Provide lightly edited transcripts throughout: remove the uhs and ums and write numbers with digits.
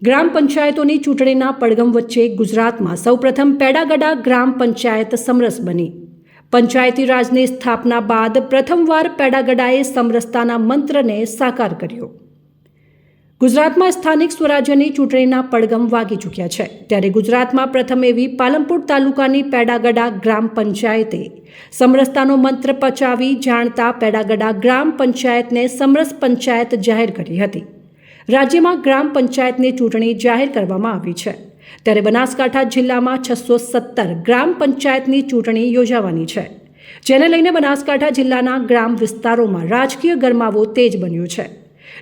ગ્રામ પંચાયતોની ચૂંટણીના પડઘમ વચ્ચે ગુજરાતમાં સૌપ્રથમ પેડાગડા ગ્રામ પંચાયત સમરસ બની। પંચાયતી રાજની સ્થાપના બાદ પ્રથમવાર પેડાગડાએ સમરસતાના મંત્રને સાકાર કર્યો। ગુજરાતમાં સ્થાનિક સ્વરાજ્યની ચૂંટણીના પડઘમ વાગી ચૂક્યા છે, ત્યારે ગુજરાતમાં પ્રથમ એવી પાલનપુર તાલુકાની પેડાગડા ગ્રામ પંચાયતે સમરસતાનો મંત્ર પચાવી જાણતા પેડાગડા ગ્રામ પંચાયતને સમરસ પંચાયત જાહેર કરી હતી। રાજ્યમાં ગ્રામ પંચાયતની ચૂંટણી જાહેર કરવામાં આવી છે, ત્યારે બનાસકાંઠા જિલ્લામાં 617 ગ્રામ પંચાયતની ચૂંટણી યોજાવાની છે, જેને લઈને બનાસકાંઠા જિલ્લાના ગ્રામ વિસ્તારોમાં રાજકીય ગરમાવો તેજ બન્યો છે।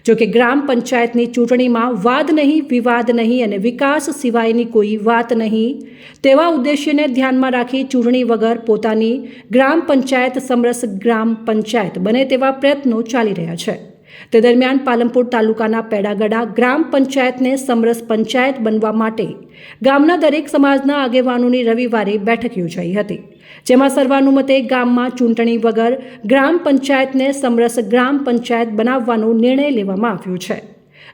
જો કે ગ્રામ પંચાયતની ચૂંટણીમાં વાદ નહીં, વિવાદ નહીં અને વિકાસ સિવાયની કોઈ વાત નહીં તેવા ઉદ્દેશ્યને ધ્યાનમાં રાખી ચૂંટણી વગર પોતાની ગ્રામ પંચાયત સમરસ ગ્રામ પંચાયત બને તેવા પ્રયત્નો ચાલી રહ્યા છે। તે દરમિયાન પાલનપુર તાલુકાના પેડાગડા ગ્રામ પંચાયતને સમરસ પંચાયત બનવા માટે ગામના દરેક સમાજના આગેવાનોની રવિવારે બેઠક યોજાઈ હતી, જેમાં સર્વાનુમતે ગામમાં ચૂંટણી વગર ગ્રામ પંચાયતને સમરસ ગ્રામ પંચાયત બનાવવાનો નિર્ણય લેવામાં આવ્યો છે।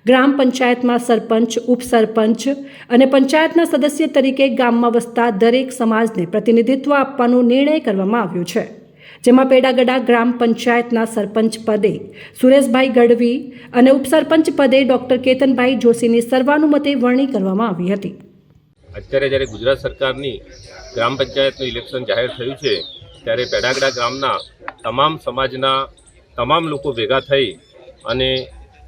ગ્રામ પંચાયતમાં સરપંચ, ઉપસરપંચ અને પંચાયતના સદસ્ય તરીકે ગામમાં વસતા દરેક સમાજને પ્રતિનિધિત્વ આપવાનો નિર્ણય કરવામાં આવ્યો છે, જેમાં પેડાગડા ગ્રામ પંચાયતના સરપંચ પદે સુરેશભાઈ ગઢવી અને ઉપસરપંચ પદે ડોક્ટર કેતનભાઈ જોશીની સર્વાનુમતે વરણી કરવામાં આવી હતી। અત્યારે જ્યારે ગુજરાત સરકારની ગ્રામ પંચાયતનું ઇલેક્શન જાહેર થયું છે, ત્યારે પેડાગડા ગામના તમામ સમાજના તમામ લોકો ભેગા થઈ અને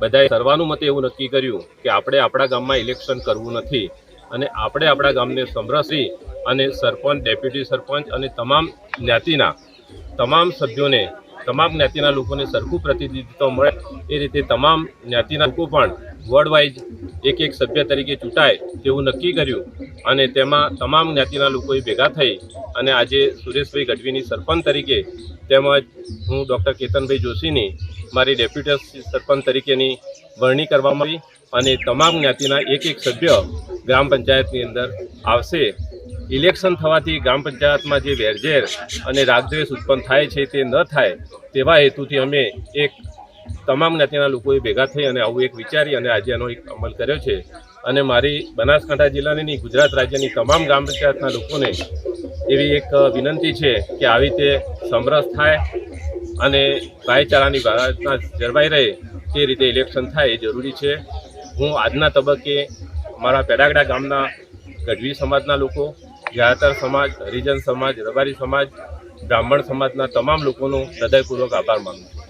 બધાએ સર્વાનુમતે એવું નક્કી કર્યું કે આપણે આપણા ગામમાં ઇલેક્શન કરવું નથી અને આપણે આપણા ગામને સમરસી અને સરપંચ, ડેપ્યુટી સરપંચ અને તમામ જ્ઞાતિના તમામ સભ્યોને, તમામ જ્ઞાતિના લોકોને સરખું પ્રતિનિધિત્વ મળે એ રીતે તમામ જ્ઞાતિના લોકો પણ વોર્ડ વાઇઝ એક સભ્ય તરીકે ચૂંટાય તેવું નક્કી કર્યું અને તેમાં તમામ જ્ઞાતિના લોકોએ ભેગા થઈ અને આજે સુરેશભાઈ ગઢવીની સરપંચ તરીકે તેમજ હું ડૉક્ટર કેતનભાઈ જોશીની મારી ડેપ્યુટી સરપંચ તરીકેની વરણી કરવામાં આવી અને તમામ જ્ઞાતિના એક સભ્ય ગ્રામ પંચાયતની અંદર આવશે। ઇલેક્શન થવાથી ગ્રામ પંચાયતમાં જે વેરઝેર અને રાગદ્વેષ ઉત્પન્ન થાય છે તે ન થાય તેવા હેતુથી અમે તમામ જ્ઞાતિના લોકોએ ભેગા થઈ અને આવું વિચારી અને આજે એનો અમલ કર્યો છે અને મારી બનાસકાંઠા જિલ્લાની નહીં, ગુજરાત રાજ્યની તમામ ગ્રામ પંચાયતના લોકોને એવી વિનંતી છે કે આવી રીતે સમરસ થાય અને ભાઈચારાની ભાવના જળવાઈ રહે તે રીતે ઇલેક્શન થાય એ જરૂરી છે। હું આજના તબક્કે મારા પેડાગડા ગામના ગઢવી સમાજના લોકો, જાતર સમાજ, હરિજન સમાજ, રબારી સમાજ, બ્રાહ્મણ સમાજના તમામ લોકોનો હૃદયપૂર્વક આભાર માનું છું।